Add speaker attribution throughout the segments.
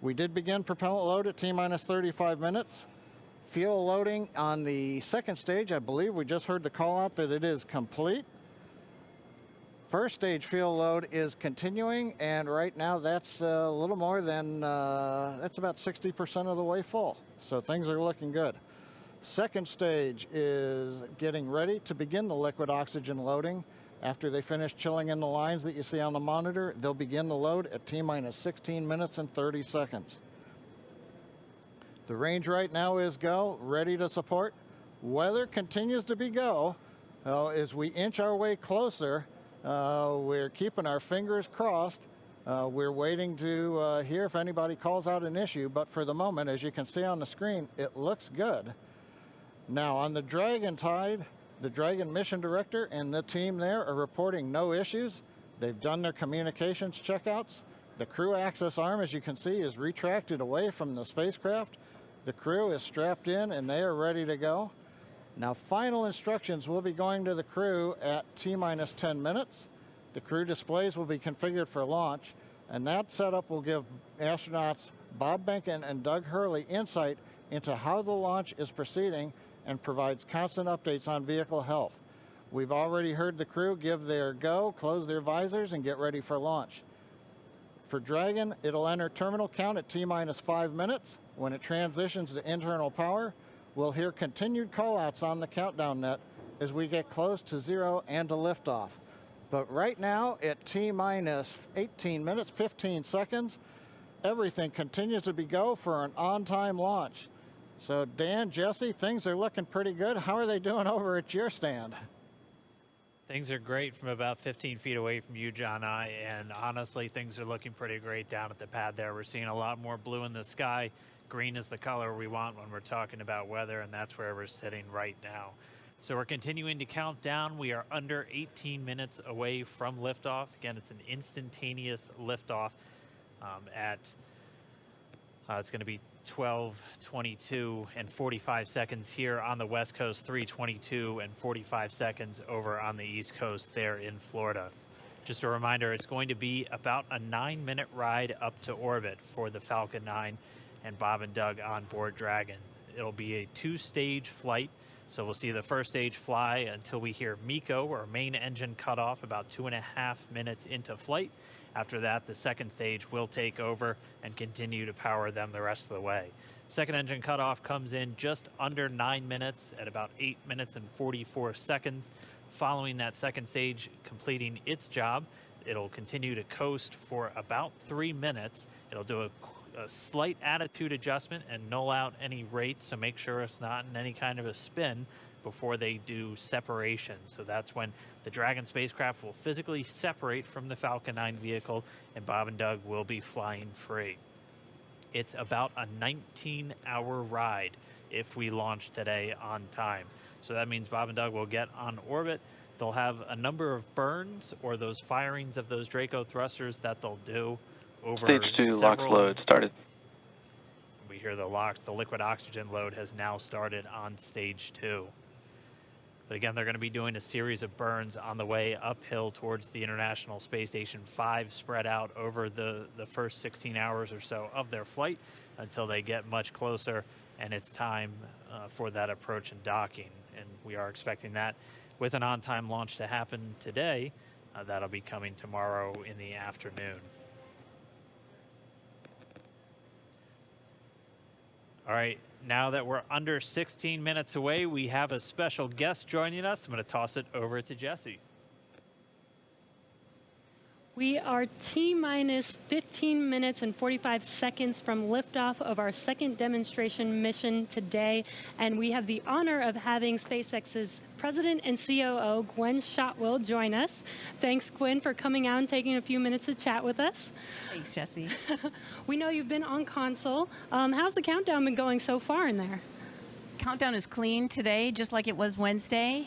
Speaker 1: We did begin propellant load at T-minus 35 minutes. Fuel loading on the second stage, I believe we just heard the call out that it is complete. First stage fuel load is continuing, and right now that's a little more than, that's about 60% of the way full. So things are looking good. Second stage is getting ready to begin the liquid oxygen loading. After they finish chilling in the lines that you see on the monitor, they'll begin the load at T-minus 16 minutes and 30 seconds. The range right now is go, ready to support. Weather continues to be go. As we inch our way closer, we're keeping our fingers crossed. We're waiting to hear if anybody calls out an issue, but for the moment, as you can see on the screen, it looks good. Now on the Dragon side, the Dragon mission director and the team there are reporting no issues. They've done their communications checkouts. The crew access arm, as you can see, is retracted away from the spacecraft. The crew is strapped in and they are ready to go. Now, final instructions will be going to the crew at T-minus 10 minutes. The crew displays will be configured for launch, and that setup will give astronauts Bob Behnken and Doug Hurley insight into how the launch is proceeding and provides constant updates on vehicle health. We've already heard the crew give their go, close their visors, and get ready for launch. For Dragon, it'll enter terminal count at T-minus 5 minutes. When it transitions to internal power, we'll hear continued callouts on the countdown net as we get close to zero and to liftoff. But right now, at T-minus 18 minutes, 15 seconds, everything continues to be go for an on-time launch. So Dan, Jesse, things are looking pretty good. How are they doing over at your stand?
Speaker 2: Things are great from about 15 feet away from you, John I, and honestly, things are looking pretty great down at the pad there. We're seeing a lot more blue in the sky. Green is the color we want when we're talking about weather, and that's where we're sitting right now. So we're continuing to count down. We are under 18 minutes away from liftoff. Again, it's an instantaneous liftoff it's going to be 12:22 and 45 seconds here on the West Coast, 3:22 and 45 seconds over on the East Coast there in Florida. Just a reminder, it's going to be about a 9-minute ride up to orbit for the Falcon 9 and Bob and Doug on board Dragon. It'll be a 2-stage flight, so we'll see the first stage fly until we hear MECO, or main engine cutoff, about 2.5 minutes into flight. After that, the second stage will take over and continue to power them the rest of the way. Second engine cutoff comes in just under 9 minutes at about 8 minutes and 44 seconds. Following that second stage completing its job, it'll continue to coast for about 3 minutes. It'll do a slight attitude adjustment and null out any rate, so make sure it's not in any kind of a spin before they do separation. So that's when the Dragon spacecraft will physically separate from the Falcon 9 vehicle, and Bob and Doug will be flying free. It's about a 19-hour ride if we launch today on time. So that means Bob and Doug will get on orbit. They'll have a number of burns, or those firings of those Draco thrusters that they'll do over
Speaker 3: Stage 2 LOX load started.
Speaker 2: We hear the LOX, the liquid oxygen load has now started on stage 2. But again, they're going to be doing a series of burns on the way uphill towards the International Space Station 5, spread out over the first 16 hours or so of their flight until they get much closer and it's time for that approach and docking. And we are expecting that with an on-time launch to happen today. That'll be coming tomorrow in the afternoon. All right, now that we're under 16 minutes away, we have a special guest joining us. I'm going to toss it over to Jesse.
Speaker 4: We are T-minus 15 minutes and 45 seconds from liftoff of our second demonstration mission today, and we have the honor of having SpaceX's President and COO, Gwen Shotwell, join us. Thanks, Gwen, for coming out and taking a few minutes to chat with us.
Speaker 5: Thanks, Jesse.
Speaker 4: We know you've been on console. How's the countdown been going so far in there?
Speaker 5: Countdown is clean today, just like it was Wednesday.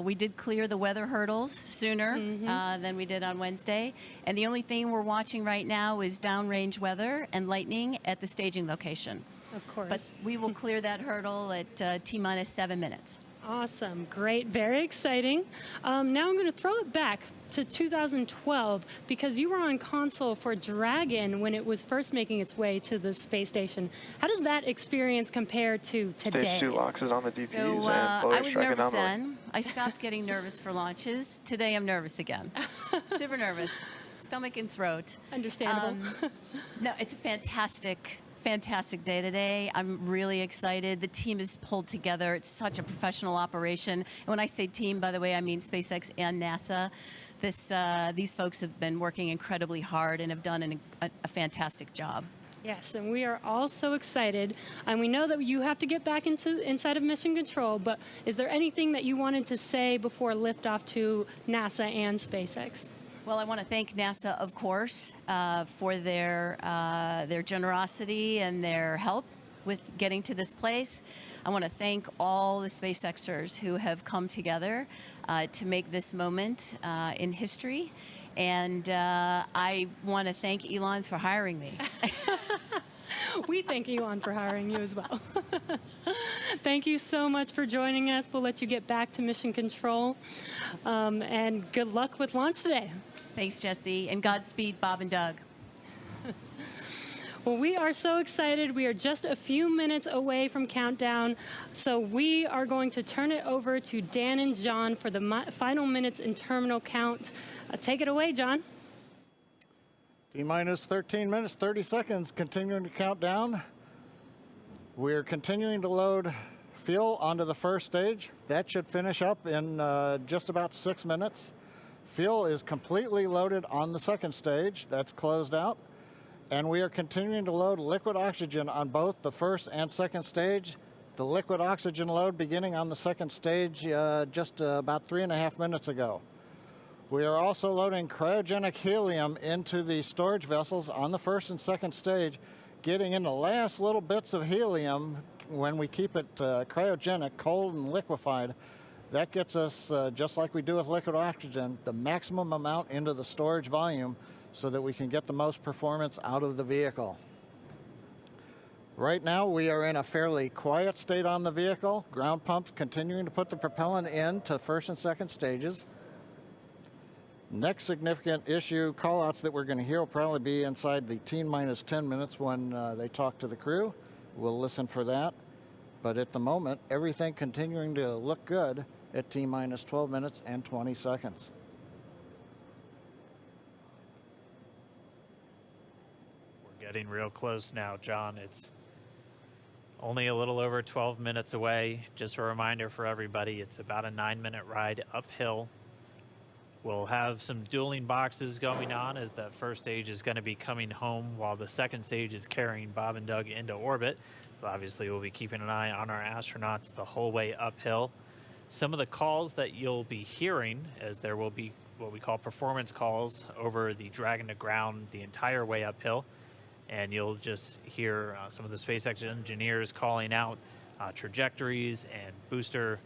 Speaker 5: We did clear the weather hurdles sooner than we did on Wednesday. And the only thing we're watching right now is downrange weather and lightning at the staging location.
Speaker 4: Of course.
Speaker 5: But we will clear that hurdle at T-minus 7 minutes.
Speaker 4: Awesome, great, very exciting. Now I'm going to throw it back to 2012 because you were on console for Dragon when it was first making its way to the space station. How does that experience compare to today?
Speaker 3: Stage 2 locks is on the DPs
Speaker 5: So
Speaker 3: and
Speaker 5: I
Speaker 3: forward
Speaker 5: was
Speaker 3: track
Speaker 5: nervous
Speaker 3: anomaly.
Speaker 5: then. I stopped getting nervous for launches. Today I'm nervous again. Super nervous. Stomach and throat.
Speaker 4: Understandable.
Speaker 5: No, it's a fantastic day today. I'm really excited. The team is pulled together. It's such a professional operation. And when I say team, by the way, I mean SpaceX and NASA. These folks have been working incredibly hard and have done a fantastic job.
Speaker 4: Yes, and we are all so excited. And we know that you have to get back inside of mission control, but is there anything that you wanted to say before liftoff to NASA and SpaceX?
Speaker 5: Well, I want to thank NASA, of course, for their generosity and their help with getting to this place. I want to thank all the SpaceXers who have come together to make this moment in history. And I want to thank Elon for hiring me.
Speaker 4: We thank Elon for hiring you as well. Thank you so much for joining us. We'll let you get back to mission control. And good luck with launch today.
Speaker 5: Thanks, Jesse, and Godspeed, Bob and Doug.
Speaker 4: Well, we are so excited. We are just a few minutes away from countdown. So we are going to turn it over to Dan and John for the final minutes in terminal count. Take it away, John.
Speaker 1: T-minus 13 minutes, 30 seconds, continuing to count down. We're continuing to load fuel onto the first stage. That should finish up in just about 6 minutes. Fuel is completely loaded on the second stage. That's closed out. And we are continuing to load liquid oxygen on both the first and second stage. The liquid oxygen load beginning on the second stage just about 3.5 minutes ago. We are also loading cryogenic helium into the storage vessels on the first and second stage, getting in the last little bits of helium when we keep it cryogenic, cold and liquefied. That gets us, just like we do with liquid oxygen, the maximum amount into the storage volume so that we can get the most performance out of the vehicle. Right now, we are in a fairly quiet state on the vehicle. Ground pumps continuing to put the propellant in to first and second stages. Next significant issue callouts that we're going to hear will probably be inside the T-minus 10 minutes when they talk to the crew. We'll listen for that. But at the moment, everything continuing to look good at T-minus 12 minutes and 20 seconds.
Speaker 2: We're getting real close now, John. It's only a little over 12 minutes away. Just a reminder for everybody, it's about a 9-minute ride uphill. We'll have some dueling boxes going on as that first stage is going to be coming home while the second stage is carrying Bob and Doug into orbit. But obviously, we'll be keeping an eye on our astronauts the whole way uphill. Some of the calls that you'll be hearing, as there will be what we call performance calls over the Dragon to ground the entire way uphill. And you'll just hear some of the SpaceX engineers calling out trajectories and booster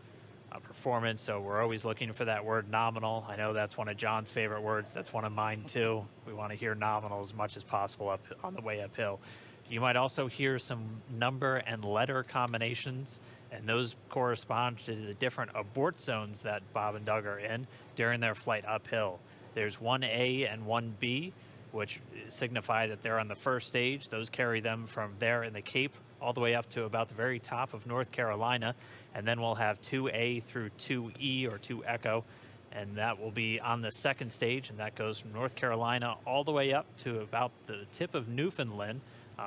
Speaker 2: performance. So we're always looking for that word nominal. I know that's one of John's favorite words. That's one of mine too. We want to hear nominal as much as possible up on the way uphill. You might also hear some number and letter combinations, and those correspond to the different abort zones that Bob and Doug are in during their flight uphill. There's 1A and 1B, which signify that they're on the first stage. Those carry them from there in the Cape all the way up to about the very top of North Carolina. And then we'll have 2A through 2E or 2 Echo, and that will be on the second stage, and that goes from North Carolina all the way up to about the tip of Newfoundland,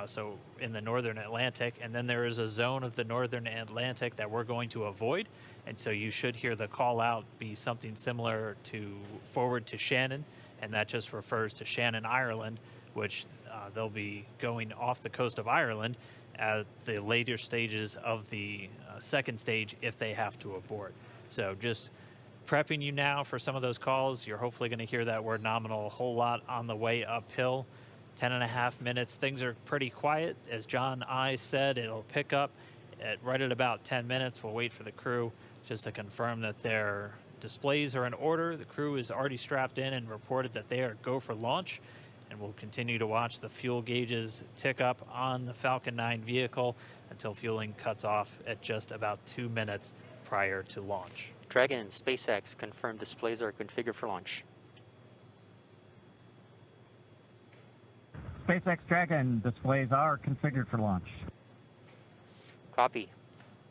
Speaker 2: so in the northern Atlantic. And then there is a zone of the northern Atlantic that we're going to avoid, and so you should hear the call out be something similar to forward to Shannon, and that just refers to Shannon, Ireland, which they'll be going off the coast of Ireland at the later stages of the second stage if they have to abort. So just prepping you now for some of those calls. You're hopefully going to hear that word nominal a whole lot on the way uphill. 10.5 minutes. Things are pretty quiet. As John I said, it'll pick up right at about 10 minutes. We'll wait for the crew just to confirm that their displays are in order. The crew is already strapped in and reported that they are go for launch. And we'll continue to watch the fuel gauges tick up on the Falcon 9 vehicle until fueling cuts off at just about 2 minutes prior to launch.
Speaker 6: Dragon, SpaceX, confirmed displays are configured for launch.
Speaker 7: SpaceX Dragon displays are configured for launch.
Speaker 6: Copy.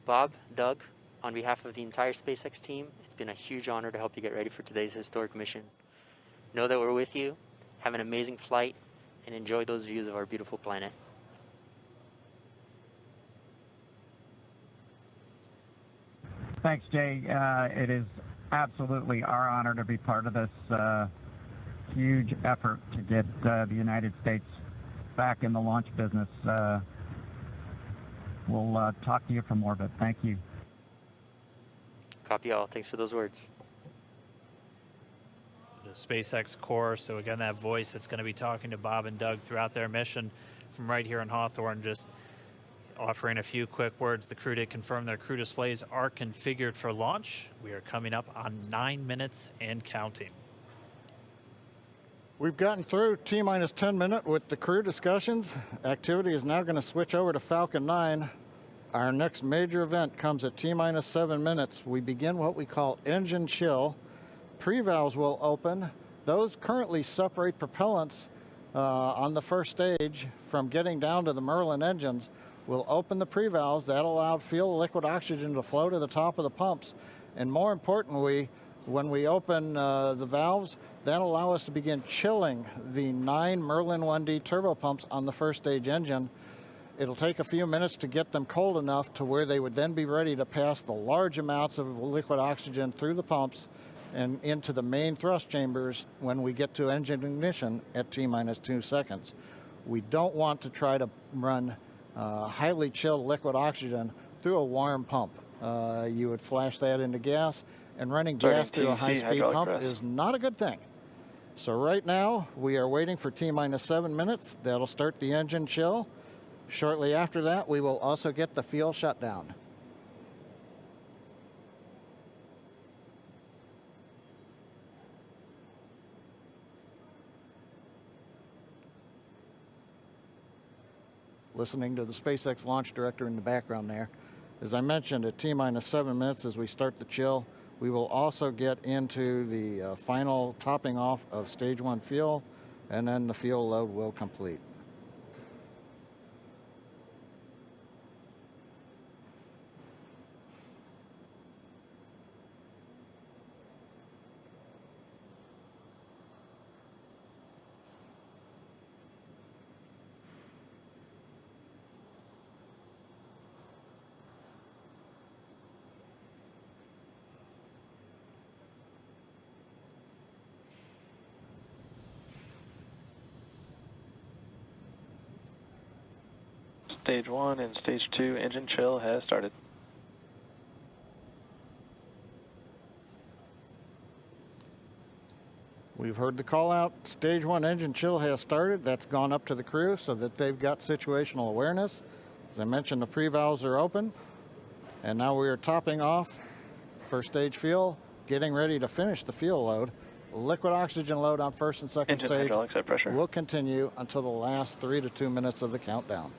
Speaker 6: Bob, Doug, on behalf of the entire SpaceX team, it's been a huge honor to help you get ready for today's historic mission. Know that we're with you, have an amazing flight, and enjoy those views of our beautiful planet.
Speaker 7: Thanks, Jay. It is absolutely our honor to be part of this huge effort to get the United States back in the launch business. We'll talk to you from orbit. Thank you.
Speaker 6: Copy all. Thanks for those words.
Speaker 2: The SpaceX core, so again, that voice that's going to be talking to Bob and Doug throughout their mission from right here in Hawthorne, just offering a few quick words. The crew did confirm their crew displays are configured for launch. We are coming up on 9 minutes and counting.
Speaker 1: We've gotten through T-minus 10 minute with the crew discussions. Activity is now going to switch over to Falcon 9. Our next major event comes at T-minus 7 minutes. We begin what we call engine chill. Pre-valves will open. Those currently separate propellants on the first stage from getting down to the Merlin engines. We'll open the pre-valves. That allowed fuel liquid oxygen to flow to the top of the pumps. And more importantly, when we open the valves, that allow us to begin chilling the 9 Merlin 1D turbo pumps on the first stage engine. It'll take a few minutes to get them cold enough to where they would then be ready to pass the large amounts of liquid oxygen through the pumps and into the main thrust chambers when we get to engine ignition at T-minus 2 seconds. We don't want to try to run highly chilled liquid oxygen through a warm pump. You would flash that into gas, and running gas through a high-speed pump is not a good thing. So right now, we are waiting for T-minus 7 minutes. That'll start the engine chill. Shortly after that, we will also get the fuel shutdown. Listening to the SpaceX launch director in the background there. As I mentioned, at T-minus 7 minutes as we start the chill, we will also get into the final topping off of stage 1 fuel, and then the fuel load will complete.
Speaker 3: Stage 1 and Stage 2 engine chill has started.
Speaker 1: We've heard the call out. Stage 1 engine chill has started. That's gone up to the crew so that they've got situational awareness. As I mentioned, the pre-valves are open. And now we are topping off first stage fuel, getting ready to finish the fuel load. Liquid oxygen load on first and second
Speaker 3: Engine
Speaker 1: stage
Speaker 3: hydraulics at pressure.
Speaker 1: will continue until the last 3 to 2 minutes of the countdown.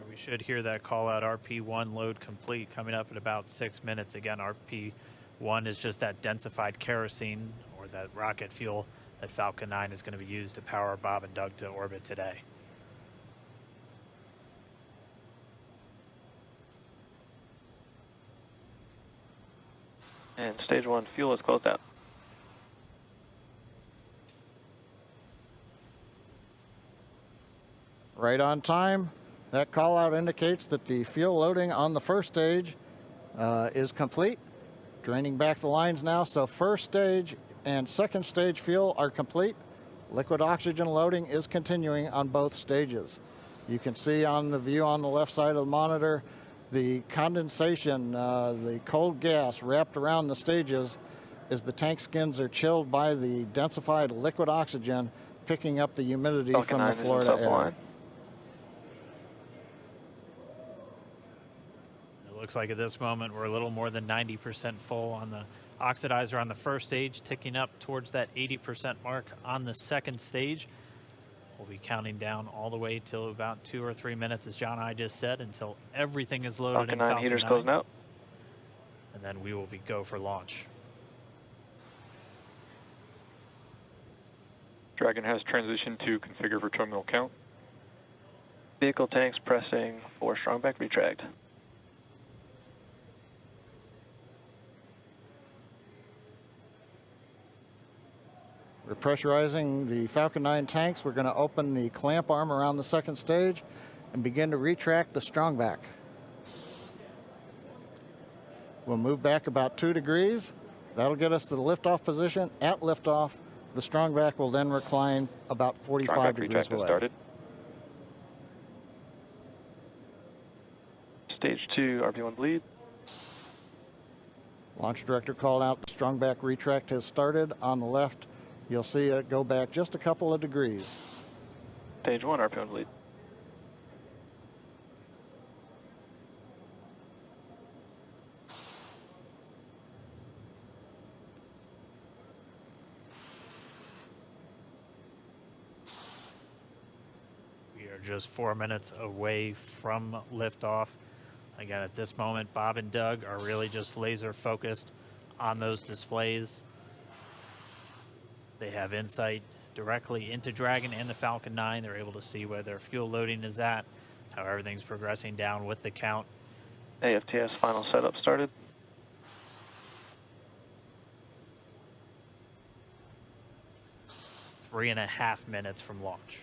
Speaker 2: We should hear that call out RP1 load complete coming up in about 6 minutes. Again, RP1 is just that densified kerosene or that rocket fuel that Falcon 9 is going to be used to power Bob and Doug to orbit today.
Speaker 3: And Stage 1 fuel is closed out.
Speaker 1: Right on time. That call out indicates that the fuel loading on the first stage is complete. Draining back the lines now, so first stage and second stage fuel are complete. Liquid oxygen loading is continuing on both stages. You can see on the view on the left side of the monitor the condensation, the cold gas wrapped around the stages as the tank skins are chilled by the densified liquid oxygen picking up the humidity from the Florida air.
Speaker 2: It looks like at this moment we're a little more than 90% full on the oxidizer on the first stage, ticking up towards that 80% mark on the second stage. We'll be counting down all the way till about 2 or 3 minutes, as John and I just said, until everything is loaded
Speaker 3: Falcon
Speaker 2: in
Speaker 3: 9
Speaker 2: Falcon
Speaker 3: heaters
Speaker 2: 9.
Speaker 3: closing out.
Speaker 2: And then we will be go for launch.
Speaker 8: Dragon has transitioned to configure for terminal count.
Speaker 3: Vehicle tanks pressing for strongback retract.
Speaker 1: We're pressurizing the Falcon 9 tanks. We're going to open the clamp arm around the second stage and begin to retract the strongback. We'll move back about 2 degrees. That'll get us to the liftoff position. At liftoff, the strongback will then recline about 45
Speaker 8: Strongback
Speaker 1: degrees
Speaker 8: retract has
Speaker 1: away.
Speaker 8: started.
Speaker 3: Stage 2 RB1 bleed.
Speaker 1: Launch director called out the strongback retract has started. On the left, you'll see it go back just a couple of degrees.
Speaker 3: Stage 1 RB1 bleed.
Speaker 2: We are just 4 minutes away from liftoff. Again, at this moment, Bob and Doug are really just laser focused on those displays. They have insight directly into Dragon and the Falcon 9. They're able to see where their fuel loading is at, how everything's progressing down with the count.
Speaker 3: AFTS final setup started.
Speaker 2: Three and a half minutes from launch.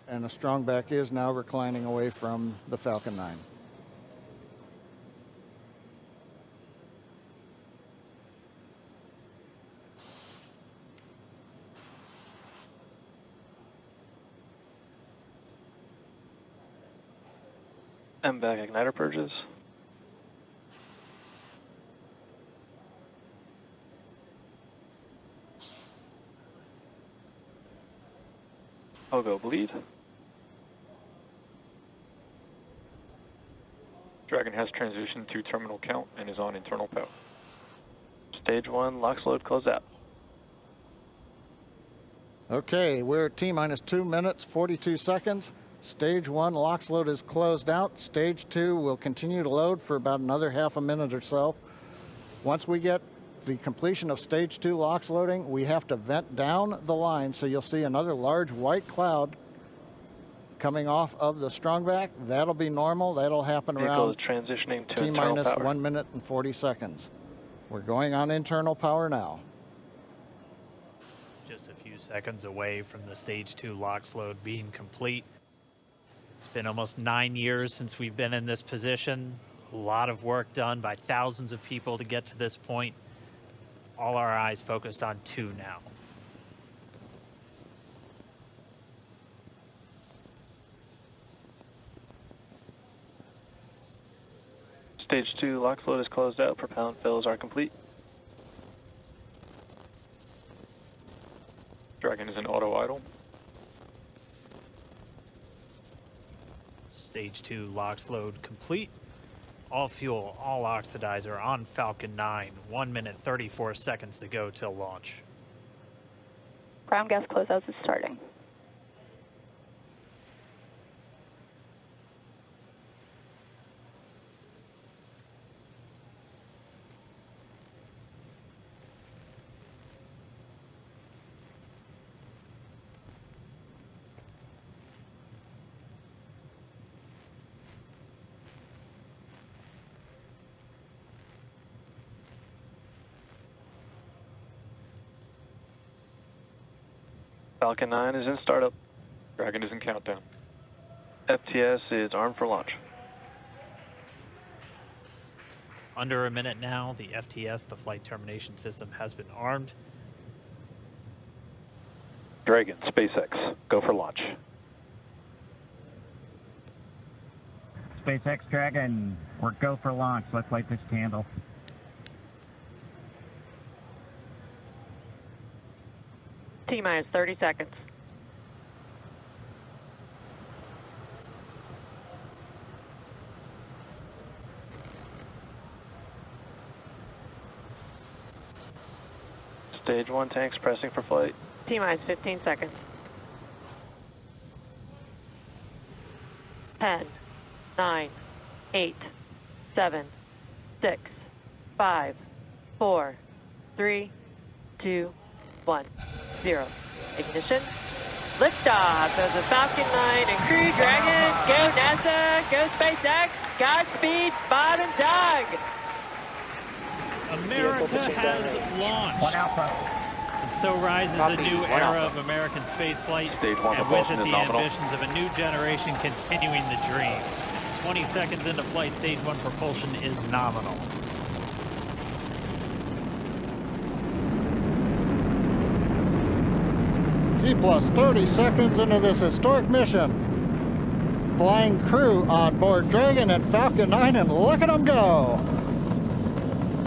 Speaker 1: And the strongback is now reclining away from the Falcon 9.
Speaker 3: MVAC igniter purges. Pogo bleed.
Speaker 8: Dragon has transitioned to terminal count and is on internal power.
Speaker 3: Stage 1 LOX load closed out.
Speaker 1: Okay, we're at T-minus 2 minutes, 42 seconds. Stage 1 LOX load is closed out. Stage 2 will continue to load for about another half a minute or so. Once we get the completion of Stage 2 LOX loading, we have to vent down the line, so you'll see another large white cloud coming off of the strongback. That'll be normal. That'll happen
Speaker 3: Vehicle is
Speaker 1: around
Speaker 3: transitioning to internal
Speaker 1: T-minus
Speaker 3: power.
Speaker 1: 1 minute and 40 seconds. We're going on internal power now.
Speaker 2: Just a few seconds away from the Stage 2 LOX load being complete. It's been almost 9 years since we've been in this position. A lot of work done by thousands of people to get to this point. All our eyes focused on 2 now.
Speaker 3: Stage 2 LOX load is closed out. Propellant fills are complete.
Speaker 8: Dragon is in auto idle.
Speaker 2: Stage 2 LOX load complete. All fuel, all oxidizer on Falcon 9. 1 minute, 34 seconds to go till launch.
Speaker 9: Ground gas closeouts is starting.
Speaker 3: Falcon 9 is in startup.
Speaker 8: Dragon is in countdown.
Speaker 3: FTS is armed for launch.
Speaker 2: Under a minute now, the FTS, the flight termination system, has been armed.
Speaker 10: Dragon, SpaceX, go for launch.
Speaker 7: SpaceX Dragon, we're go for launch. Let's light this candle.
Speaker 9: T-minus 30 seconds.
Speaker 3: Stage 1 tanks pressing for flight.
Speaker 9: T-minus 15 seconds. 10, 9, 8, 7, 6, 5, 4, 3, 2, 1, 0. Ignition. Liftoff of the Falcon 9 and Crew Dragon. Go NASA, go SpaceX, Godspeed, Bob and Doug.
Speaker 2: America has launched.
Speaker 7: One Alpha.
Speaker 2: And so rises a new era of American spaceflight,
Speaker 10: Stage 1
Speaker 2: and with
Speaker 10: propulsion
Speaker 2: it
Speaker 10: is
Speaker 2: the
Speaker 10: nominal.
Speaker 2: ambitions of a new generation continuing the dream. 20 seconds into flight, stage 1 propulsion is nominal.
Speaker 1: T plus 30 seconds into this historic mission. Flying crew on board Dragon and Falcon 9, and look at them go.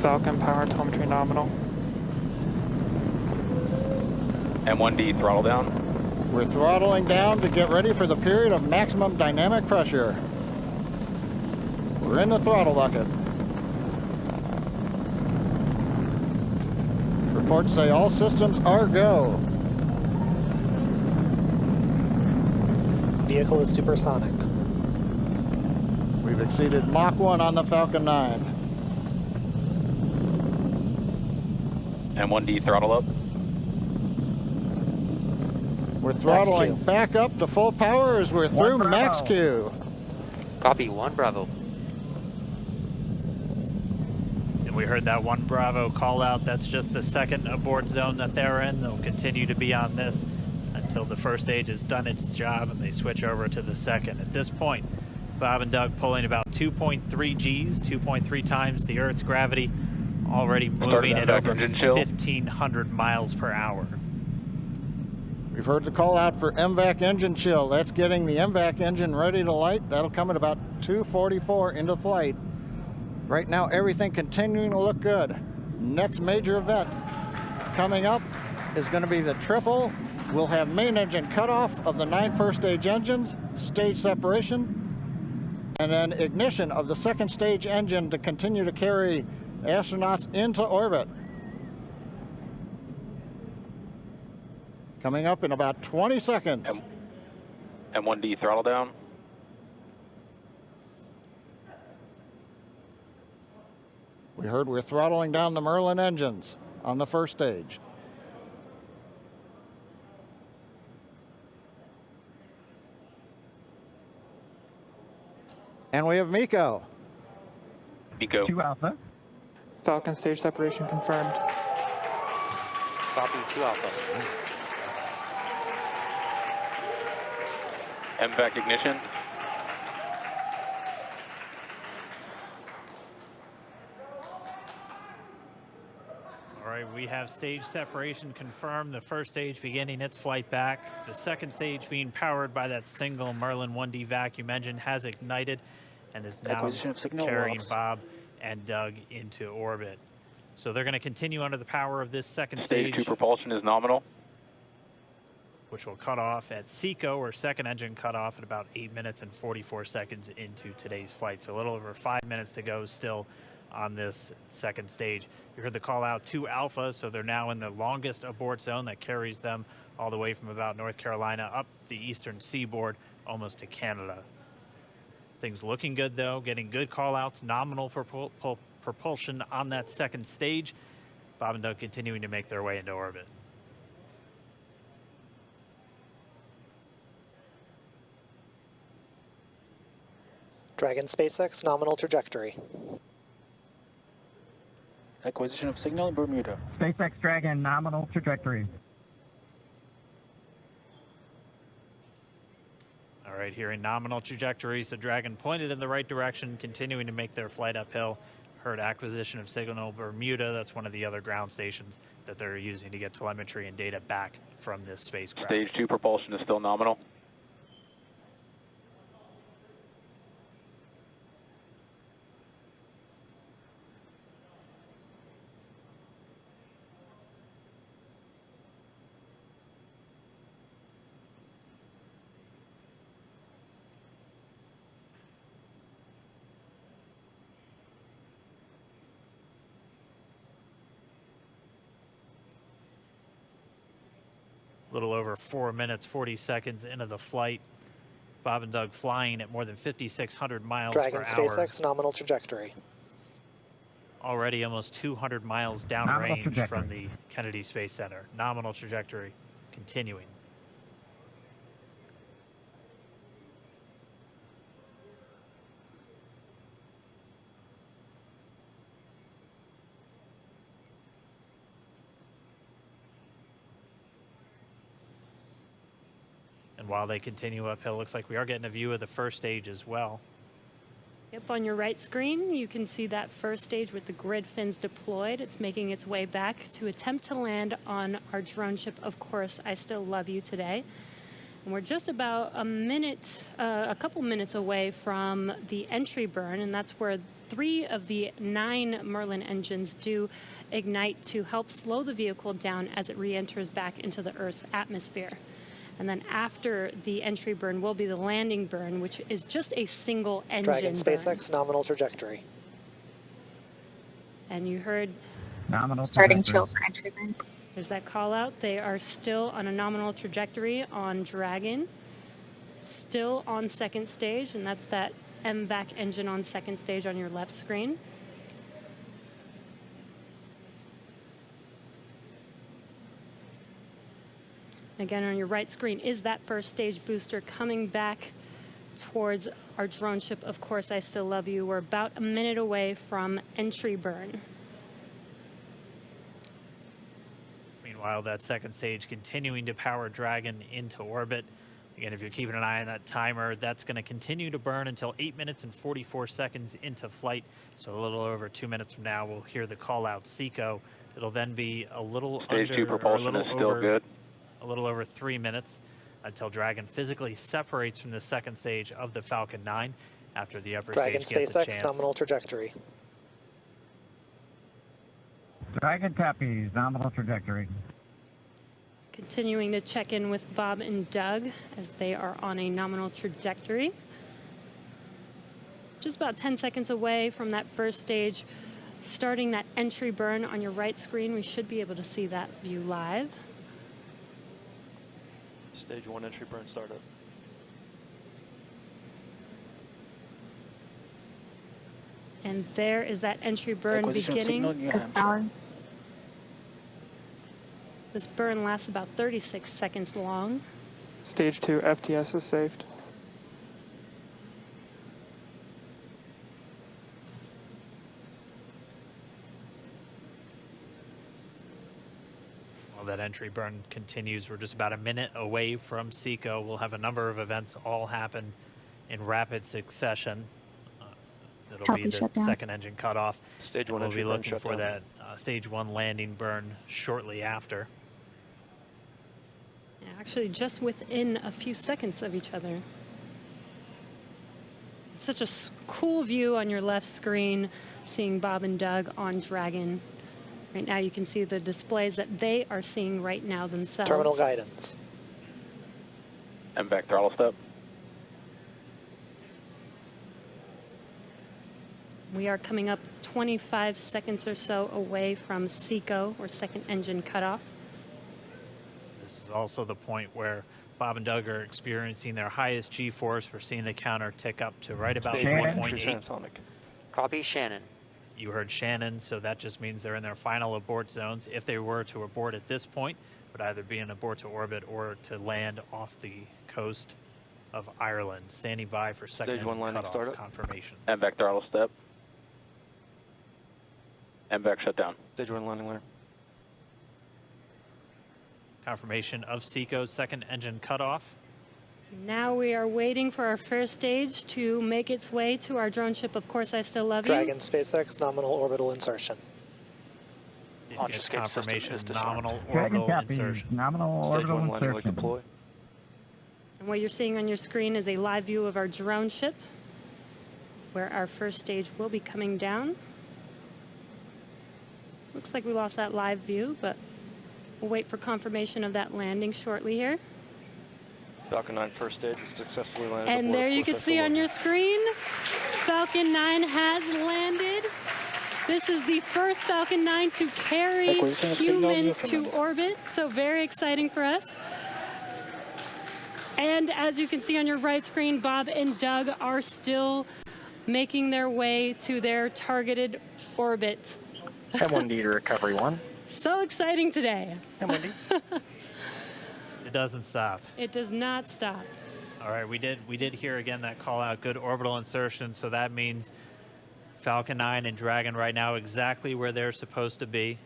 Speaker 3: Falcon power telemetry nominal.
Speaker 10: M1D throttle down.
Speaker 1: We're throttling down to get ready for the period of maximum dynamic pressure. We're in the throttle bucket. Reports say all systems are go.
Speaker 11: Vehicle is supersonic.
Speaker 1: We've exceeded Mach 1 on the Falcon 9.
Speaker 10: M1D throttle up.
Speaker 1: We're throttling
Speaker 11: Max Q.
Speaker 1: back up to full power as we're through
Speaker 7: Bravo.
Speaker 1: Max Q.
Speaker 6: Copy, 1 Bravo.
Speaker 2: And we heard that 1 Bravo call out. That's just the second abort zone that they're in. They'll continue to be on this until the first stage has done its job and they switch over to the second. At this point, Bob and Doug pulling about 2.3 Gs, 2.3 times the Earth's gravity, already moving at over 1,500 miles per hour.
Speaker 1: We've heard the call out for MVAC engine chill. That's getting the MVAC engine ready to light. That'll come at about 2:44 into flight. Right now, everything continuing to look good. Next major event coming up is going to be the triple. We'll have main engine cutoff of the 9 first stage engines, stage separation, and then ignition of the second stage engine to continue to carry astronauts into orbit. Coming up in about 20 seconds.
Speaker 10: M1D throttle down.
Speaker 1: We heard we're throttling down the Merlin engines on the first stage. And we have Miko.
Speaker 10: Miko.
Speaker 7: 2 Alpha.
Speaker 3: Falcon stage separation confirmed.
Speaker 6: Copy, 2 Alpha.
Speaker 10: MVAC ignition.
Speaker 2: All right, we have stage separation confirmed. The first stage beginning its flight back. The second stage being powered by that single Merlin 1D vacuum engine has ignited and is now
Speaker 3: Acquisition of signal
Speaker 2: carrying
Speaker 3: loss.
Speaker 2: Bob and Doug into orbit. So they're going to continue under the power of this second
Speaker 10: Stage
Speaker 2: stage,
Speaker 10: 2 propulsion is nominal.
Speaker 2: which will cut off at SECO, or second engine cutoff, at about 8 minutes and 44 seconds into today's flight. So a little over 5 minutes to go still on this second stage. You heard the call out to Alpha, so they're now in the longest abort zone that carries them all the way from about North Carolina up the eastern seaboard almost to Canada. Things looking good though, getting good call outs, nominal propulsion on that second stage. Bob and Doug continuing to make their way into orbit.
Speaker 11: Dragon SpaceX nominal trajectory.
Speaker 3: Acquisition of signal in Bermuda.
Speaker 7: SpaceX Dragon nominal trajectory.
Speaker 2: All right, here in nominal trajectory, so Dragon pointed in the right direction, continuing to make their flight uphill. Heard acquisition of signal Bermuda. That's one of the other ground stations that they're using to get telemetry and data back from this spacecraft.
Speaker 10: Stage 2 propulsion is still nominal.
Speaker 2: A little over 4 minutes, 40 seconds into the flight. Bob and Doug flying at more than 5,600 miles
Speaker 11: Dragon
Speaker 2: per hour.
Speaker 11: SpaceX nominal trajectory.
Speaker 2: Already almost 200 miles downrange from the Kennedy Space Center. Nominal trajectory continuing. And while they continue uphill, looks like we are getting a view of the first stage as well.
Speaker 4: Yep, on your right screen, you can see that first stage with the grid fins deployed. It's making its way back to attempt to land on our drone ship, Of Course I Still Love You, today. And we're just about a couple minutes away from the entry burn, and that's where 3 of the 9 Merlin engines do ignite to help slow the vehicle down as it re-enters back into the Earth's atmosphere. And then after the entry burn will be the landing burn, which is just a single engine
Speaker 11: Dragon
Speaker 4: burn.
Speaker 11: SpaceX nominal trajectory.
Speaker 4: And you heard
Speaker 7: Nominal
Speaker 9: Starting
Speaker 7: trajectory.
Speaker 9: chill for entry burn.
Speaker 4: there's that call out. They are still on a nominal trajectory on Dragon, still on second stage, and that's that MVAC engine on second stage on your left screen. Again, on your right screen is that first stage booster coming back towards our drone ship, Of Course I Still Love You. We're about a minute away from entry burn.
Speaker 2: Meanwhile, that second stage continuing to power Dragon into orbit. Again, if you're keeping an eye on that timer, that's going to continue to burn until 8 minutes and 44 seconds into flight. So a little over 2 minutes from now, we'll hear the call out SECO. It'll then be a little
Speaker 10: Stage
Speaker 2: under,
Speaker 10: 2 propulsion is still good.
Speaker 2: A little over 3 minutes until Dragon physically separates from the second stage of the Falcon 9 after the upper
Speaker 11: Dragon
Speaker 2: stage gets a
Speaker 11: SpaceX
Speaker 2: chance.
Speaker 11: nominal trajectory.
Speaker 7: Dragon copies, nominal trajectory.
Speaker 4: Continuing to check in with Bob and Doug as they are on a nominal trajectory. Just about 10 seconds away from that first stage, starting that entry burn on your right screen. We should be able to see that view live.
Speaker 3: Stage 1 entry burn startup.
Speaker 4: And there is that entry burn beginning. This burn lasts about 36 seconds long.
Speaker 3: Stage 2 FTS is saved.
Speaker 2: While that entry burn continues, we're just about a minute away from SECO. We'll have a number of events all happen in rapid succession. It'll be the second engine cutoff.
Speaker 3: Stage 1
Speaker 2: We'll
Speaker 3: entry
Speaker 2: be
Speaker 3: burn
Speaker 2: looking
Speaker 3: shut
Speaker 2: for
Speaker 3: down.
Speaker 2: that stage 1 landing burn shortly after.
Speaker 4: Yeah, actually, just within a few seconds of each other. It's such a cool view on your left screen, seeing Bob and Doug on Dragon. Right now, you can see the displays that they are seeing right now themselves.
Speaker 11: Terminal guidance.
Speaker 10: MVAC throttle step.
Speaker 4: We are coming up 25 seconds or so away from SECO, or second engine cutoff.
Speaker 2: This is also the point where Bob and Doug are experiencing their highest G-force. We're seeing the counter tick up to right about
Speaker 3: Stage 1
Speaker 2: 1.8.
Speaker 3: transonic.
Speaker 6: Copy, Shannon.
Speaker 2: You heard Shannon, so that just means they're in their final abort zones. If they were to abort at this point, would either be an abort to orbit or to land off the coast of Ireland. Standing by for second
Speaker 3: Stage 1 landing
Speaker 2: cutoff
Speaker 3: startup.
Speaker 2: confirmation.
Speaker 10: MVAC throttle step. MVAC shut down.
Speaker 3: Stage 1 landing learn.
Speaker 2: Confirmation of SECO's second engine cutoff.
Speaker 4: Now we are waiting for our first stage to make its way to our drone ship, Of Course I Still Love You.
Speaker 11: Dragon SpaceX nominal orbital insertion.
Speaker 2: Did
Speaker 3: Launch
Speaker 2: get
Speaker 3: escape system
Speaker 2: confirmation
Speaker 3: is disarmed.
Speaker 2: nominal
Speaker 7: Dragon
Speaker 2: orbital
Speaker 7: copies,
Speaker 2: insertion.
Speaker 7: nominal
Speaker 3: Stage
Speaker 7: orbital
Speaker 3: 1 landing leg
Speaker 7: insertion.
Speaker 3: deploy.
Speaker 4: And what you're seeing on your screen is a live view of our drone ship, where our first stage will be coming down. Looks like we lost that live view, but we'll wait for confirmation of that landing shortly here.
Speaker 3: Falcon 9 first stage is successfully landed.
Speaker 4: And
Speaker 3: aboard
Speaker 4: there you
Speaker 3: Of Course
Speaker 4: can
Speaker 3: I
Speaker 4: see
Speaker 3: Still
Speaker 4: on
Speaker 3: Love
Speaker 4: your screen, Falcon 9 has landed. This is the first Falcon 9 to carry
Speaker 11: Acquisition of signal
Speaker 4: humans
Speaker 11: view
Speaker 4: to
Speaker 11: command.
Speaker 4: orbit, so very exciting for us. And as you can see on your right screen, Bob and Doug are still making their way to their targeted orbit.
Speaker 11: M1D to recovery 1.
Speaker 4: So exciting today.
Speaker 11: M1D.
Speaker 2: It doesn't stop.
Speaker 4: It does not stop.
Speaker 2: All right, we did hear again that call out, good orbital insertion, so that means Falcon 9 and Dragon right now exactly where they're supposed to be.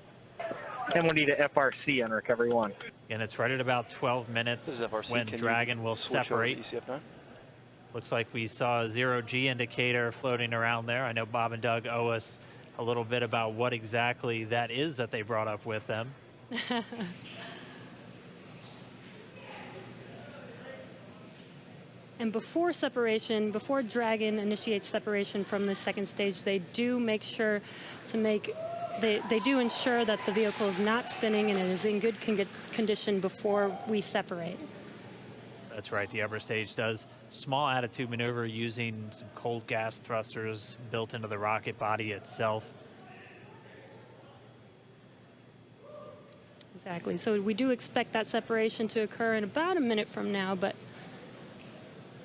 Speaker 11: M1D to FRC on recovery 1.
Speaker 2: And it's right at about 12
Speaker 3: This
Speaker 2: minutes
Speaker 3: is FRC.
Speaker 2: when
Speaker 3: Can you
Speaker 2: Dragon will
Speaker 3: switch over to
Speaker 2: separate.
Speaker 3: ECF9?
Speaker 2: Looks like we saw a 0G indicator floating around there. I know Bob and Doug owe us a little bit about what exactly that is that they brought up with them.
Speaker 4: And before separation, before Dragon initiates separation from the second stage, they do make sure to they do ensure that the vehicle is not spinning and it is in good condition before we separate.
Speaker 2: That's right, the upper stage does small attitude maneuver using some cold gas thrusters built into the rocket body itself.
Speaker 4: Exactly. So we do expect that separation to occur in about a minute from now, but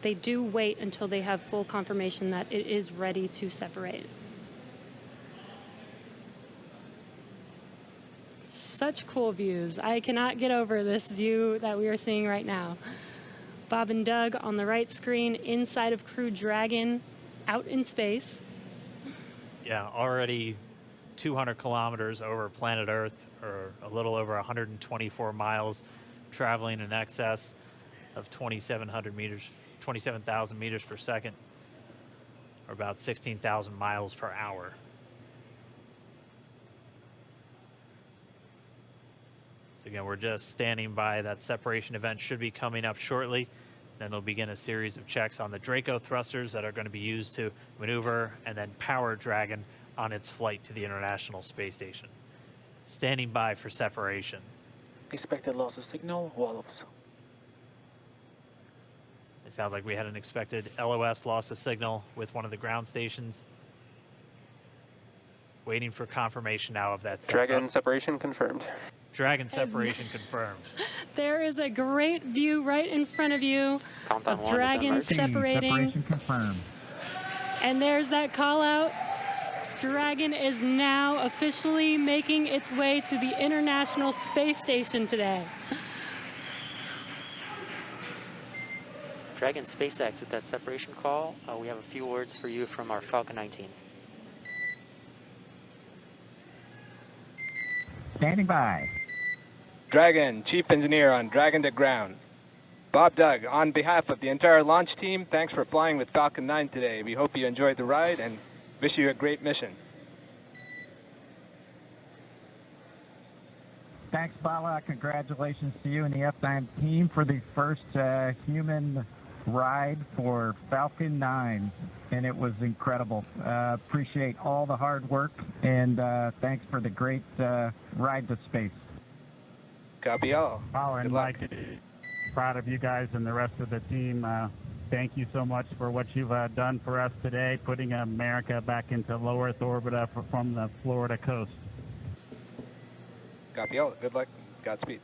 Speaker 4: they do wait until they have full confirmation that it is ready to separate. Such cool views. I cannot get over this view that we are seeing right now. Bob and Doug on the right screen inside of Crew Dragon out in space.
Speaker 2: Yeah, already 200 kilometers over planet Earth, or a little over 124 miles, traveling in excess of 27,000 meters per second, or about 16,000 miles per hour. So again, we're just standing by. That separation event should be coming up shortly. Then they'll begin a series of checks on the Draco thrusters that are going to be used to maneuver and then power Dragon on its flight to the International Space Station. Standing by for separation.
Speaker 3: Expected loss of signal, Wallows.
Speaker 2: It sounds like we had an expected LOS loss of signal with one of the ground stations. Waiting for confirmation now of that
Speaker 3: Dragon separation confirmed.
Speaker 2: Dragon separation confirmed.
Speaker 4: There is a great view right in front of you
Speaker 6: Countdown
Speaker 4: of
Speaker 6: one,
Speaker 4: Dragon separating.
Speaker 7: Separation confirmed.
Speaker 4: And there's that call out. Dragon is now officially making its way to the International Space Station today.
Speaker 6: Dragon SpaceX with that separation call. We have a few words for you from our Falcon 9 team.
Speaker 7: Standing by.
Speaker 12: Dragon, Chief Engineer on Dragon to Ground. Bob Doug, on behalf of the entire launch team, thanks for flying with Falcon 9 today. We hope you enjoyed the ride and wish you a great mission.
Speaker 7: Thanks, Bala. Congratulations to you and the F9 team for the first human ride for Falcon 9, and it was incredible. Appreciate all the hard work, and thanks for the great ride to space.
Speaker 12: Copy all.
Speaker 13: Bala and Mike, proud of you guys and the rest of the team. Thank you so much for what you've done for us today, putting America back into low Earth orbit from the Florida coast.
Speaker 12: Copy all. Good luck. Godspeed.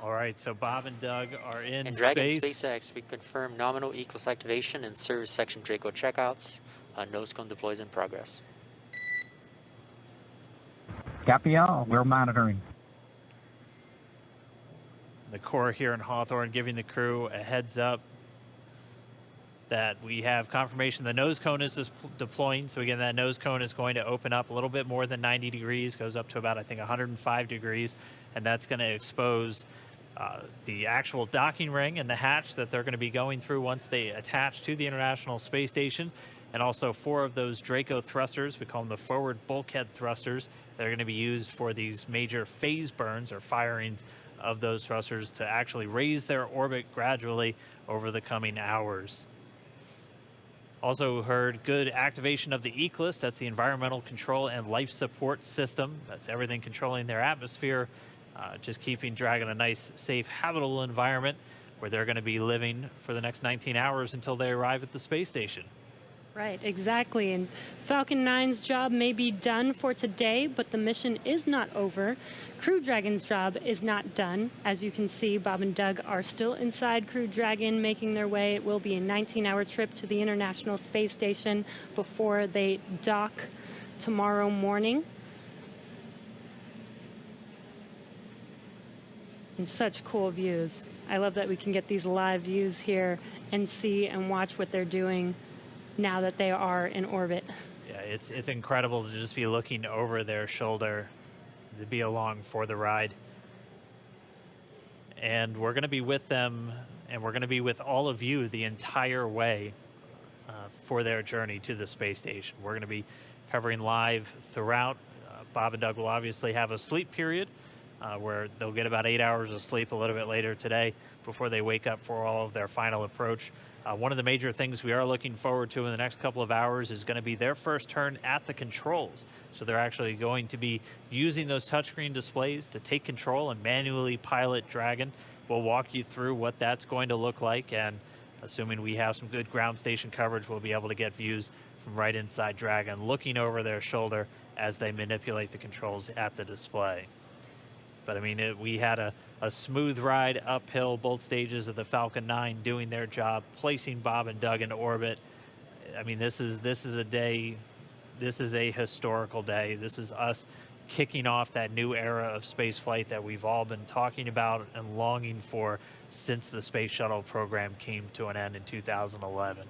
Speaker 2: All right, so Bob and Doug are in
Speaker 6: And Dragon
Speaker 2: space.
Speaker 6: SpaceX, we confirm nominal ECLS activation and service section Draco checkouts. Nose cone deploys in progress.
Speaker 7: Copy all. We're monitoring.
Speaker 2: The Corps here in Hawthorne giving the crew a heads up that we have confirmation the nose cone is deploying. So again, that nose cone is going to open up a little bit more than 90 degrees, goes up to about, I think, 105 degrees, and that's going to expose the actual docking ring and the hatch that they're going to be going through once they attach to the International Space Station, and also 4 of those Draco thrusters, we call them the forward bulkhead thrusters, that are going to be used for these major phase burns or firings of those thrusters to actually raise their orbit gradually over the coming hours. Also heard good activation of the ECLS, that's the Environmental Control and Life Support System. That's everything controlling their atmosphere, just keeping Dragon a nice, safe, habitable environment where they're going to be living for the next 19 hours until they arrive at the space station.
Speaker 4: Right, exactly. And Falcon 9's job may be done for today, but the mission is not over. Crew Dragon's job is not done. As you can see, Bob and Doug are still inside Crew Dragon, making their way. It will be a 19-hour trip to the International Space Station before they dock tomorrow morning. And such cool views. I love that we can get these live views here and see and watch what they're doing now that they are in orbit.
Speaker 2: Yeah, it's incredible to just be looking over their shoulder, to be along for the ride. And we're going to be with them, and we're going to be with all of you the entire way for their journey to the space station. We're going to be covering live throughout. Bob and Doug will obviously have a sleep period where they'll get about 8 hours of sleep a little bit later today before they wake up for all of their final approach. One of the major things we are looking forward to in the next couple of hours is going to be their first turn at the controls. So they're actually going to be using those touchscreen displays to take control and manually pilot Dragon. We'll walk you through what that's going to look like, and assuming we have some good ground station coverage, we'll be able to get views from right inside Dragon, looking over their shoulder as they manipulate the controls at the display. But I mean, we had a smooth ride uphill, both stages of the Falcon 9 doing their job, placing Bob and Doug into orbit. I mean, this is a day, this is a historical day. This is us kicking off that new era of space flight that we've all been talking about and longing for since the space shuttle program came to an end in 2011.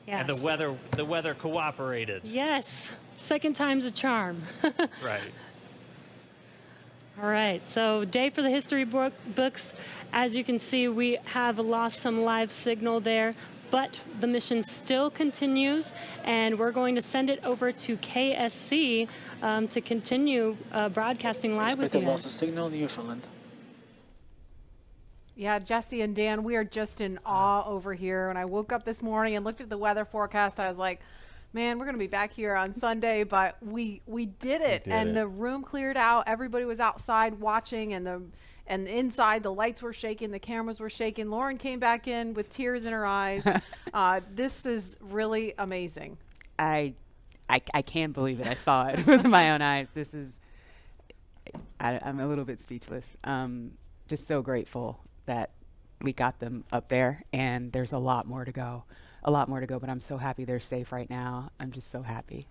Speaker 4: Yes.
Speaker 2: And the weather cooperated.
Speaker 4: Yes, second time's a charm.
Speaker 2: Right.
Speaker 4: All right, so day for the history books. As you can see, we have lost some live signal there, but the mission still continues, and we're going to send it over to KSC to continue broadcasting live with you guys.
Speaker 14: Loss of signal, Newfoundland.
Speaker 15: Yeah, Jesse and Dan, we are just in awe over here. When I woke up this morning and looked at the weather forecast, I was like, man, we're going to be back here on Sunday, but we did it. The room cleared out. Everybody was outside watching, and inside the lights were shaking, the cameras were shaking. Lauren came back in with tears in her eyes. This is really amazing.
Speaker 16: I can't believe it. I saw it with my own eyes. This is, I'm a little bit speechless. Just so grateful that we got them up there, and there's a lot more to go. But I'm so happy they're safe right now. I'm just so happy.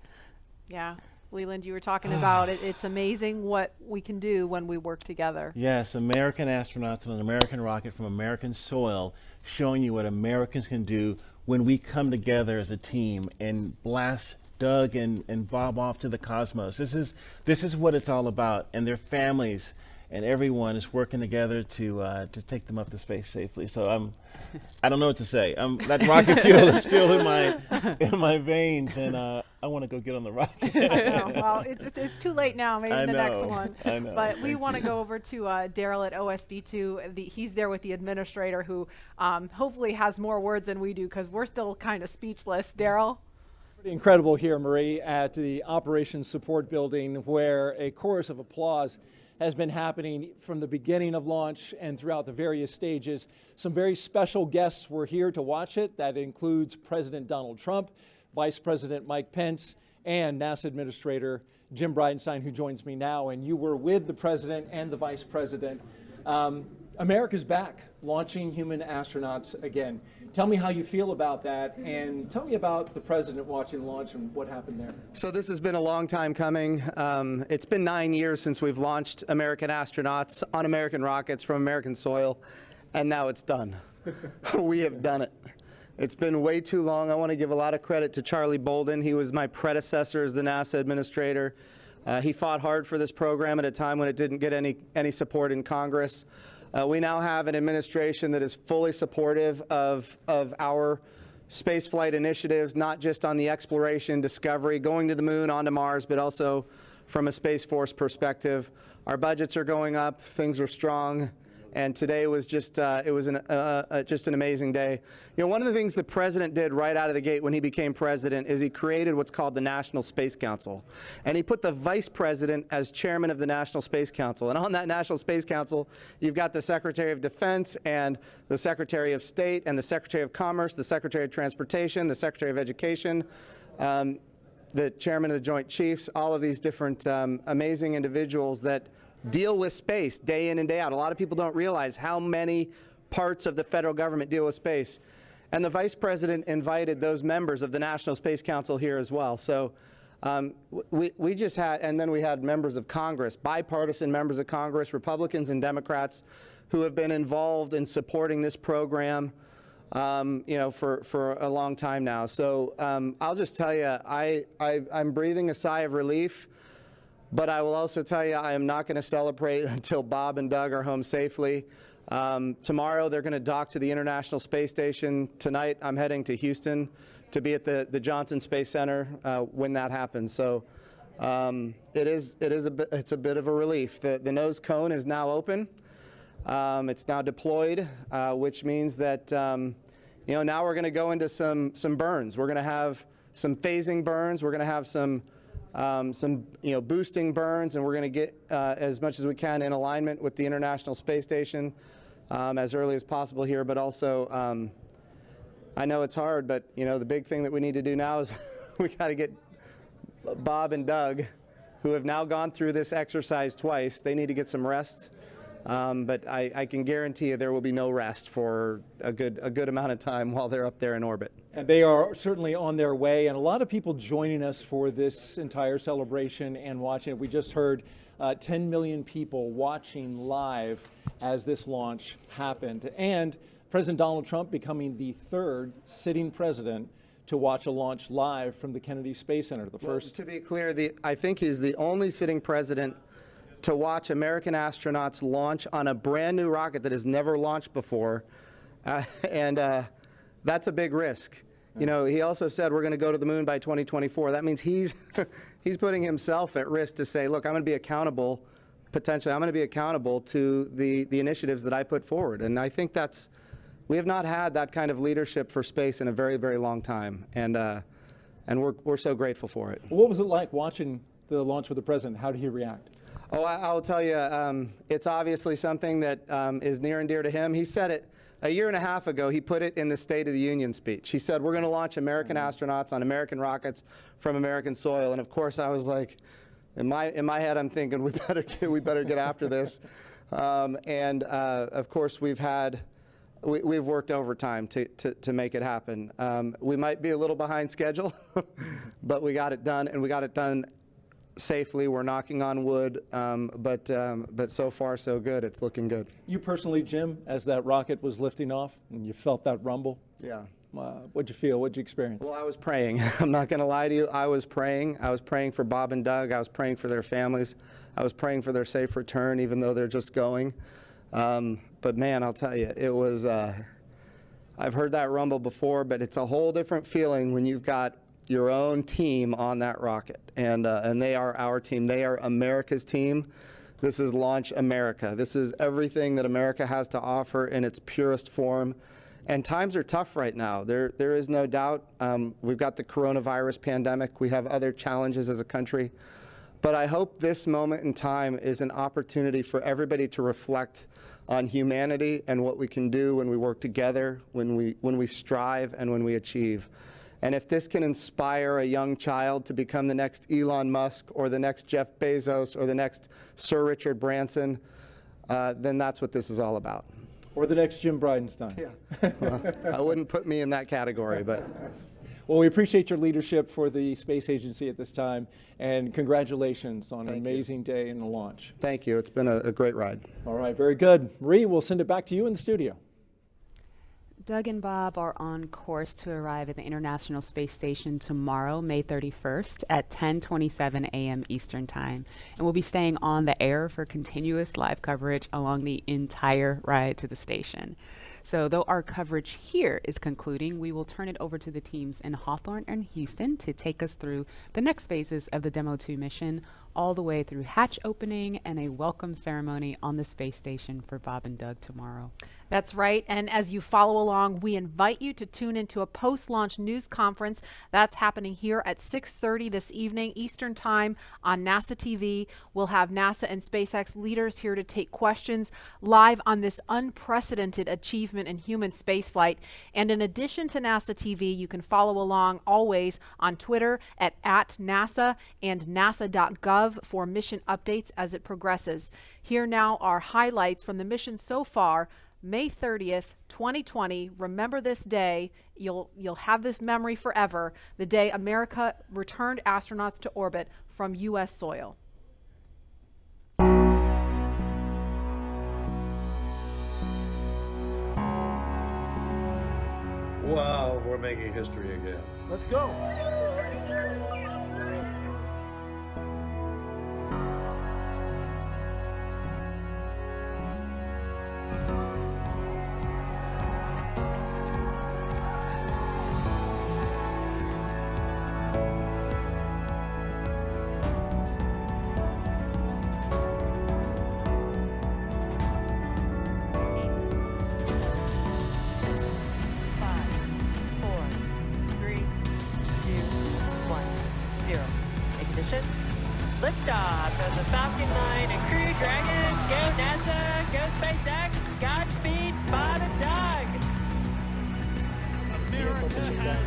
Speaker 15: Yeah. Leland, you were talking about it. It's amazing what we can do when we work together.
Speaker 17: Yes, American astronauts on an American rocket from American soil, showing you what Americans can do when we come together as a team and blast Doug and Bob off to the cosmos. This is what it's all about, and their families and everyone is working together to take them up to space safely. So I don't know what to say. That rocket fuel is still in my veins, and I want to go get on the rocket.
Speaker 15: Well, it's too late now. Maybe the next one.
Speaker 17: I know.
Speaker 15: But we want to go over to Daryl at OSB2. He's there with the administrator, who hopefully has more words than we do, because we're still kind of speechless. Daryl?
Speaker 18: Pretty incredible here, Marie, at the Operations Support Building, where a chorus of applause has been happening from the beginning of launch and throughout the various stages. Some very special guests were here to watch it. That includes President Donald Trump, Vice President Mike Pence, and NASA Administrator Jim Bridenstine, who joins me now. And you were with the President and the Vice President. America's back, launching human astronauts again. Tell me how you feel about that, and tell me about the President watching launch and what happened there.
Speaker 19: So this has been a long time coming. It's been 9 years since we've launched American astronauts on American rockets from American soil, and now it's done. We have done it. It's been way too long. I want to give a lot of credit to Charlie Bolden. He was my predecessor as the NASA administrator. He fought hard for this program at a time when it didn't get any support in Congress. We now have an administration that is fully supportive of our spaceflight initiatives, not just on the exploration, discovery, going to the moon, onto Mars, but also from a Space Force perspective. Our budgets are going up, things are strong, And today was just just an amazing day. You know, one of the things the president did right out of the gate when he became president is he created what's called the National Space Council. And he put the vice president as chairman of the National Space Council. And on that National Space Council, you've got the Secretary of Defense and the Secretary of State and the Secretary of Commerce, the Secretary of Transportation, the Secretary of Education, the chairman of the Joint Chiefs, all of these different amazing individuals that deal with space day in and day out. A lot of people don't realize how many parts of the federal government deal with space. And the vice president invited those members of the National Space Council here as well. So we just had, and then we had members of Congress, bipartisan members of Congress, Republicans and Democrats, who have been involved in supporting this program, you know, for a long time now. So I'll just tell you, I'm breathing a sigh of relief. But I will also tell you, I am not going to celebrate until Bob and Doug are home safely. Tomorrow, they're going to dock to the International Space Station. Tonight, I'm heading to Houston to be at the Johnson Space Center when that happens. So it's a bit of a relief. The nose cone is now open. It's now deployed, which means that you know, now we're going to go into some burns. We're going to have some phasing burns. We're going to have some you know, boosting burns, and we're going to get as much as we can in alignment with the International Space Station as early as possible here. But also, I know it's hard, but you know, the big thing that we need to do now is we got to get Bob and Doug, who have now gone through this exercise twice. They need to get some rest. But I can guarantee you there will be no rest for a good amount of time while they're up there in orbit.
Speaker 18: And they are certainly on their way, and a lot of people joining us for this entire celebration and watching it. We just heard 10 million people watching live as this launch happened. And President Donald Trump becoming the third sitting president to watch a launch live from the Kennedy Space Center. The first.
Speaker 19: To be clear, I think he's the only sitting president to watch American astronauts launch on a brand new rocket that has never launched before. And that's a big risk. You know, he also said we're going to go to the moon by 2024. That means he's putting himself at risk to say, look, I'm going to be accountable, potentially, I'm going to be accountable to the initiatives that I put forward. And I think we have not had that kind of leadership for space in a very, very long time. And we're so grateful for it.
Speaker 18: What was it like watching the launch with the president? How did he react?
Speaker 19: Oh, I'll tell you, it's obviously something that is near and dear to him. He said it a year and a half ago. He put it in the State of the Union speech. He said, we're going to launch American astronauts on American rockets from American soil. And of course, I was like, in my head, I'm thinking, we better get after this. Of course, we've worked overtime to make it happen. We might be a little behind schedule, but we got it done, and we got it done safely. We're knocking on wood, but so far so good. It's looking good.
Speaker 18: You personally, Jim, as that rocket was lifting off and you felt that rumble?
Speaker 19: Yeah.
Speaker 18: What'd you feel? What'd you experience?
Speaker 19: Well, I was praying. I'm not going to lie to you. I was praying. I was praying for Bob and Doug. I was praying for their families. I was praying for their safe return, even though they're just going. But man, I'll tell you, it was, I've heard that rumble before, but it's a whole different feeling when you've got your own team on that rocket, and they are our team. They are America's team. This is Launch America. This is everything that America has to offer in its purest form. And times are tough right now. There is no doubt. We've got the coronavirus pandemic. We have other challenges as a country. But I hope this moment in time is an opportunity for everybody to reflect on humanity and what we can do when we work together, when we strive, and when we achieve. And if this can inspire a young child to become the next Elon Musk or the next Jeff Bezos or the next Sir Richard Branson, then that's what this is all about.
Speaker 18: Or the next Jim Bridenstine.
Speaker 19: Yeah. Well, I wouldn't put me in that category, but.
Speaker 18: Well, we appreciate your leadership for the Space Agency at this time, and congratulations on an amazing day in the launch.
Speaker 19: Thank you. It's been a great ride.
Speaker 18: All right, very good. Marie, we'll send it back to you in the studio.
Speaker 16: Doug and Bob are on course to arrive at the International Space Station tomorrow, May 31st at 10:27 a.m. Eastern Time. And we'll be staying on the air for continuous live coverage along the entire ride to the station. So though our coverage here is concluding, we will turn it over to the teams in Hawthorne and Houston to take us through the next phases of the Demo 2 mission all the way through hatch opening and a welcome ceremony on the space station for Bob and Doug tomorrow.
Speaker 15: That's right. And as you follow along, we invite you to tune into a post-launch news conference that's happening here at 6:30 this evening Eastern Time on NASA TV. We'll have NASA and SpaceX leaders here to take questions live on this unprecedented achievement in human spaceflight. And in addition to NASA TV, you can follow along always on Twitter at @NASA and nasa.gov for mission updates as it progresses. Here now are highlights from the mission so far. May 30th, 2020. Remember this day. You'll have this memory forever. The day America returned astronauts to orbit from U.S. soil.
Speaker 14: Wow, we're making history again.
Speaker 18: Let's go.
Speaker 20: Liftoff of the Falcon 9 and Crew Dragon. Go NASA, go SpaceX, Godspeed.